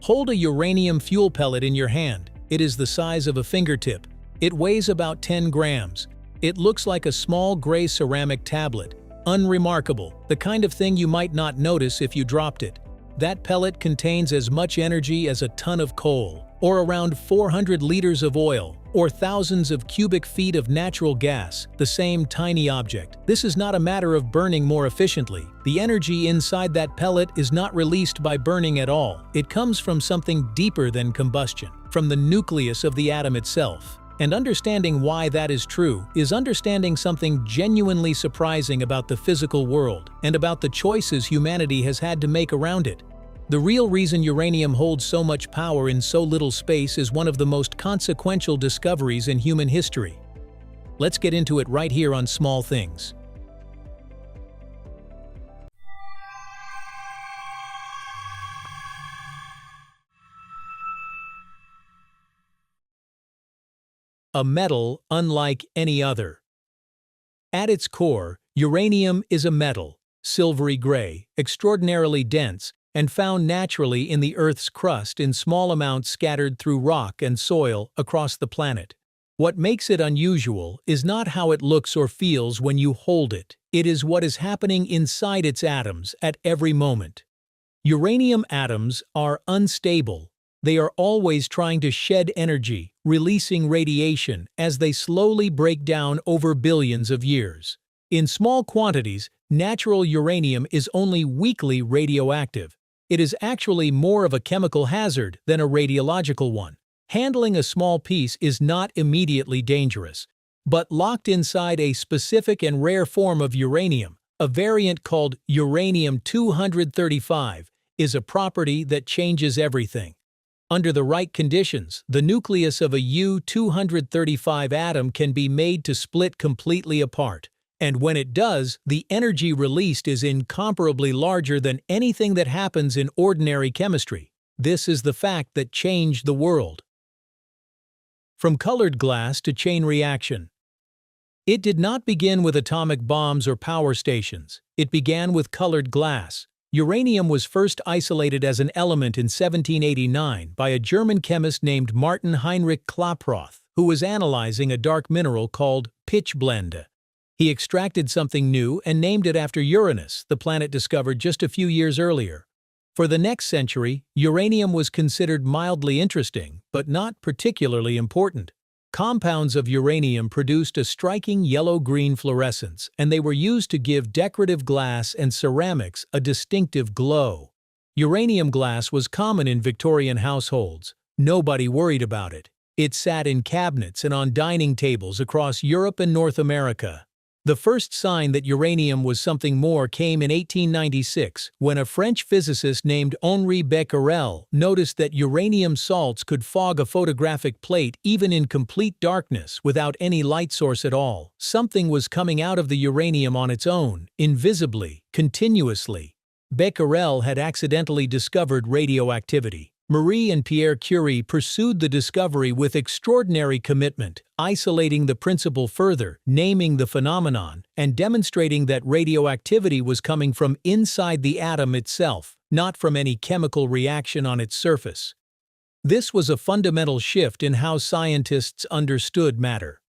Hold a uranium fuel pellet in your hand. It is the size of a fingertip. It weighs about 10 grams. It looks like a small gray ceramic tablet. Unremarkable, the kind of thing you might not notice if you dropped it. That pellet contains as much energy as a ton of coal, or around 400 liters of oil, or thousands of cubic feet of natural gas, the same tiny object. This is not a matter of burning more efficiently. The energy inside that pellet is not released by burning at all. It comes from something deeper than combustion, from the nucleus of the atom itself. And understanding why that is true is understanding something genuinely surprising about the physical world and about the choices humanity has had to make around it. The real reason uranium holds so much power in so little space is one of the most consequential discoveries in human history. Let's get into it right here on Small Things. A metal unlike any other. At its core, uranium is a metal, silvery gray, extraordinarily dense, and found naturally in the Earth's crust in small amounts scattered through rock and soil across the planet. What makes it unusual is not how it looks or feels when you hold it. It is what is happening inside its atoms at every moment. Uranium atoms are unstable. They are always trying to shed energy, releasing radiation as they slowly break down over billions of years. In small quantities, natural uranium is only weakly radioactive. It is actually more of a chemical hazard than a radiological one. Handling a small piece is not immediately dangerous, but locked inside a specific and rare form of uranium, a variant called uranium-235, is a property that changes everything. Under the right conditions, the nucleus of a U-235 atom can be made to split completely apart. And when it does, the energy released is incomparably larger than anything that happens in ordinary chemistry. This is the fact that changed the world. From colored glass to chain reaction. It did not begin with atomic bombs or power stations. It began with colored glass. Uranium was first isolated as an element in 1789 by a German chemist named Martin Heinrich Klaproth, who was analyzing a dark mineral called pitchblende. He extracted something new and named it after Uranus, the planet discovered just a few years earlier. For the next century, uranium was considered mildly interesting, but not particularly important. Compounds of uranium produced a striking yellow-green fluorescence, and they were used to give decorative glass and ceramics a distinctive glow. Uranium glass was common in Victorian households. Nobody worried about it. It sat in cabinets and on dining tables across Europe and North America. The first sign that uranium was something more came in 1896, when a French physicist named Henri Becquerel noticed that uranium salts could fog a photographic plate even in complete darkness without any light source at all. Something was coming out of the uranium on its own, invisibly, continuously. Becquerel had accidentally discovered radioactivity. Marie and Pierre Curie pursued the discovery with extraordinary commitment, isolating the principle further, naming the phenomenon, and demonstrating that radioactivity was coming from inside the atom itself, not from any chemical reaction on its surface. This was a fundamental shift in how scientists understood matter.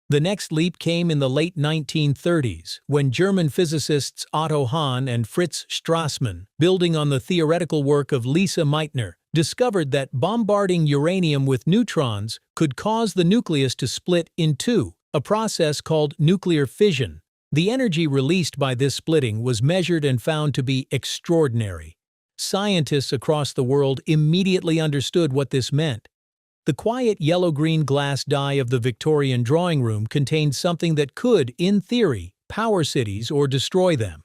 The next leap came in the late 1930s, when German physicists Otto Hahn and Fritz Strassmann, building on the theoretical work of Lisa Meitner, discovered that bombarding uranium with neutrons could cause the nucleus to split in two, a process called nuclear fission. The energy released by this splitting was measured and found to be extraordinary. Scientists across the world immediately understood what this meant. The quiet yellow-green glass die of the Victorian drawing room contained something that could, in theory, power cities or destroy them.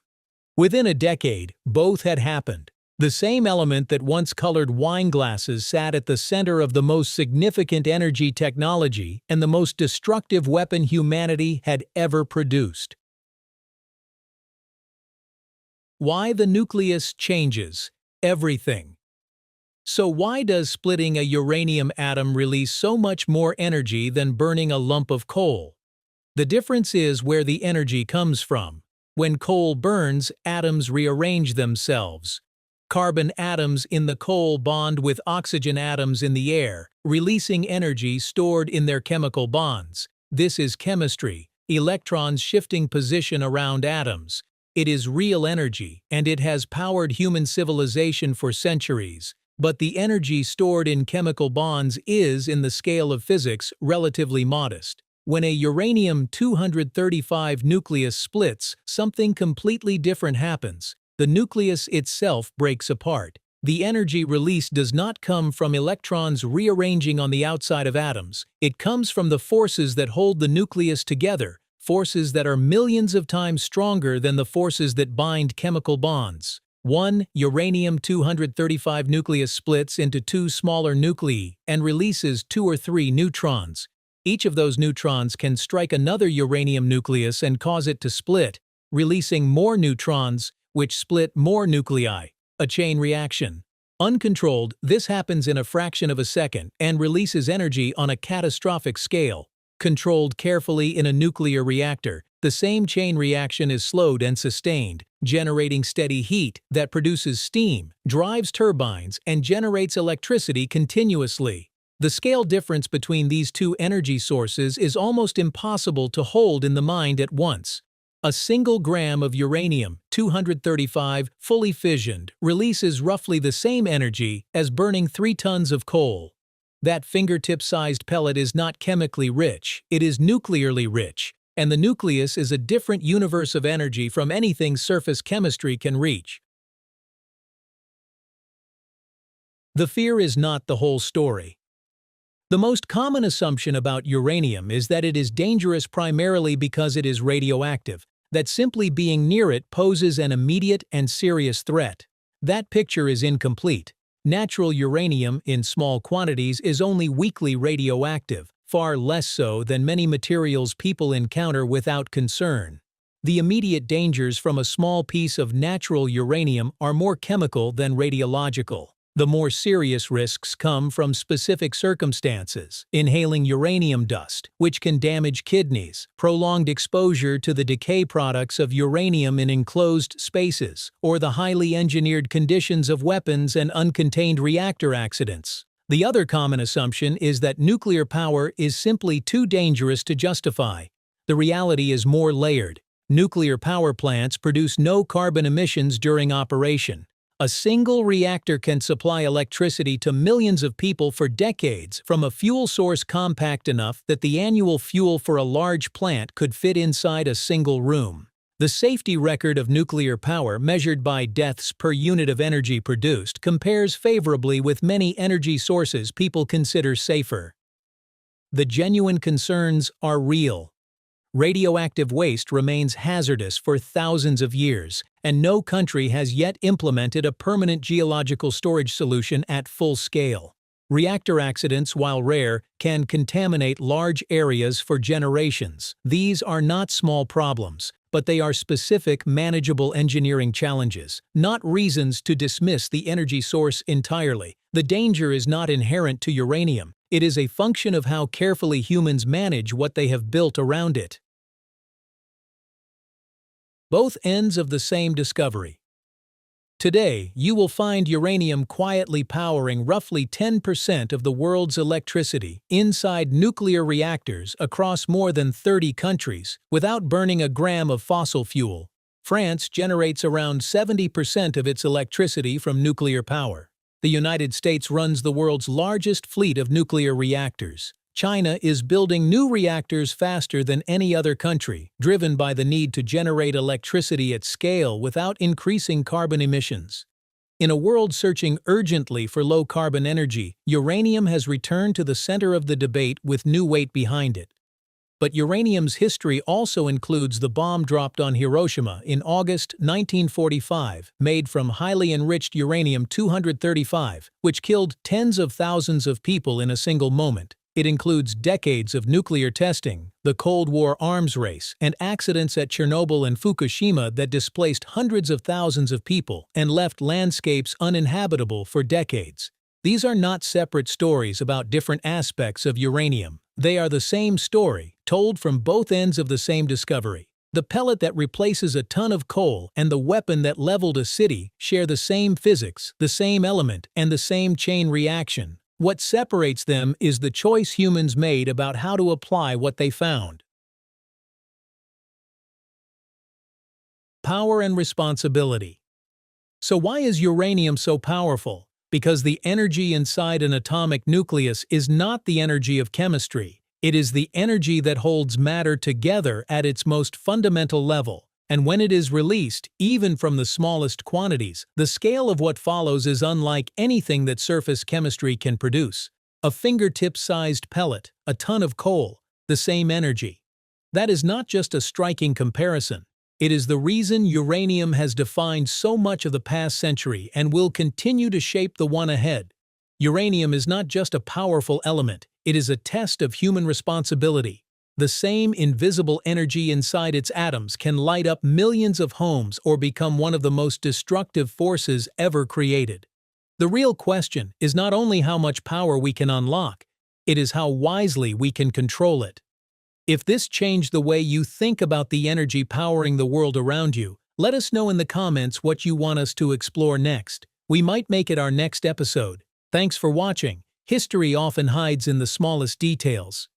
Within a decade, both had happened. The same element that once colored wine glasses sat at the center of the most significant energy technology and the most destructive weapon humanity had ever produced. Why the nucleus changes everything. So why does splitting a uranium atom release so much more energy than burning a lump of coal? The difference is where the energy comes from. When coal burns, atoms rearrange themselves. Carbon atoms in the coal bond with oxygen atoms in the air, releasing energy stored in their chemical bonds. This is chemistry, electrons shifting position around atoms. It is real energy, and it has powered human civilization for centuries. But the energy stored in chemical bonds is, in the scale of physics, relatively modest. When a uranium-235 nucleus splits, something completely different happens. The nucleus itself breaks apart. The energy released does not come from electrons rearranging on the outside of atoms. It comes from the forces that hold the nucleus together, forces that are millions of times stronger than the forces that bind chemical bonds. One uranium-235 nucleus splits into two smaller nuclei and releases 2 or 3 neutrons. Each of those neutrons can strike another uranium nucleus and cause it to split, releasing more neutrons, which split more nuclei. A chain reaction. Uncontrolled, this happens in a fraction of a second and releases energy on a catastrophic scale. Controlled carefully in a nuclear reactor, the same chain reaction is slowed and sustained, generating steady heat that produces steam, drives turbines, and generates electricity continuously. The scale difference between these two energy sources is almost impossible to hold in the mind at once. A single gram of uranium-235 fully fissioned releases roughly the same energy as burning 3 tons of coal. That fingertip-sized pellet is not chemically rich, it is nuclearly rich, and the nucleus is a different universe of energy from anything surface chemistry can reach. The fear is not the whole story. The most common assumption about uranium is that it is dangerous primarily because it is radioactive, that simply being near it poses an immediate and serious threat. That picture is incomplete. Natural uranium, in small quantities, is only weakly radioactive, far less so than many materials people encounter without concern. The immediate dangers from a small piece of natural uranium are more chemical than radiological. The more serious risks come from specific circumstances: inhaling uranium dust, which can damage kidneys, prolonged exposure to the decay products of uranium in enclosed spaces, or the highly engineered conditions of weapons and uncontained reactor accidents. The other common assumption is that nuclear power is simply too dangerous to justify. The reality is more layered. Nuclear power plants produce no carbon emissions during operation. A single reactor can supply electricity to millions of people for decades from a fuel source compact enough that the annual fuel for a large plant could fit inside a single room. The safety record of nuclear power, measured by deaths per unit of energy produced, compares favorably with many energy sources people consider safer. The genuine concerns are real. Radioactive waste remains hazardous for thousands of years, and no country has yet implemented a permanent geological storage solution at full scale. Reactor accidents, while rare, can contaminate large areas for generations. These are not small problems, but they are specific, manageable engineering challenges, not reasons to dismiss the energy source entirely. The danger is not inherent to uranium. It is a function of how carefully humans manage what they have built around it. Both ends of the same discovery. Today, you will find uranium quietly powering roughly 10% of the world's electricity inside nuclear reactors across more than 30 countries without burning a gram of fossil fuel. France generates around 70% of its electricity from nuclear power. The United States runs the world's largest fleet of nuclear reactors. China is building new reactors faster than any other country, driven by the need to generate electricity at scale without increasing carbon emissions. In a world searching urgently for low-carbon energy, uranium has returned to the center of the debate with new weight behind it. But uranium's history also includes the bomb dropped on Hiroshima in August 1945, made from highly enriched uranium-235, which killed tens of thousands of people in a single moment. It includes decades of nuclear testing, the Cold War arms race, and accidents at Chernobyl and Fukushima that displaced hundreds of thousands of people and left landscapes uninhabitable for decades. These are not separate stories about different aspects of uranium. They are the same story, told from both ends of the same discovery. The pellet that replaces a ton of coal and the weapon that leveled a city share the same physics, the same element, and the same chain reaction. What separates them is the choice humans made about how to apply what they found. Power and responsibility. So why is uranium so powerful? Because the energy inside an atomic nucleus is not the energy of chemistry. It is the energy that holds matter together at its most fundamental level, and when it is released, even from the smallest quantities, the scale of what follows is unlike anything that surface chemistry can produce. A fingertip-sized pellet, a ton of coal, the same energy. That is not just a striking comparison. It is the reason uranium has defined so much of the past century and will continue to shape the one ahead. Uranium is not just a powerful element, it is a test of human responsibility. The same invisible energy inside its atoms can light up millions of homes or become one of the most destructive forces ever created. The real question is not only how much power we can unlock, it is how wisely we can control it. If this changed the way you think about the energy powering the world around you, let us know in the comments what you want us to explore next. We might make it our next episode. Thanks for watching. History often hides in the smallest details.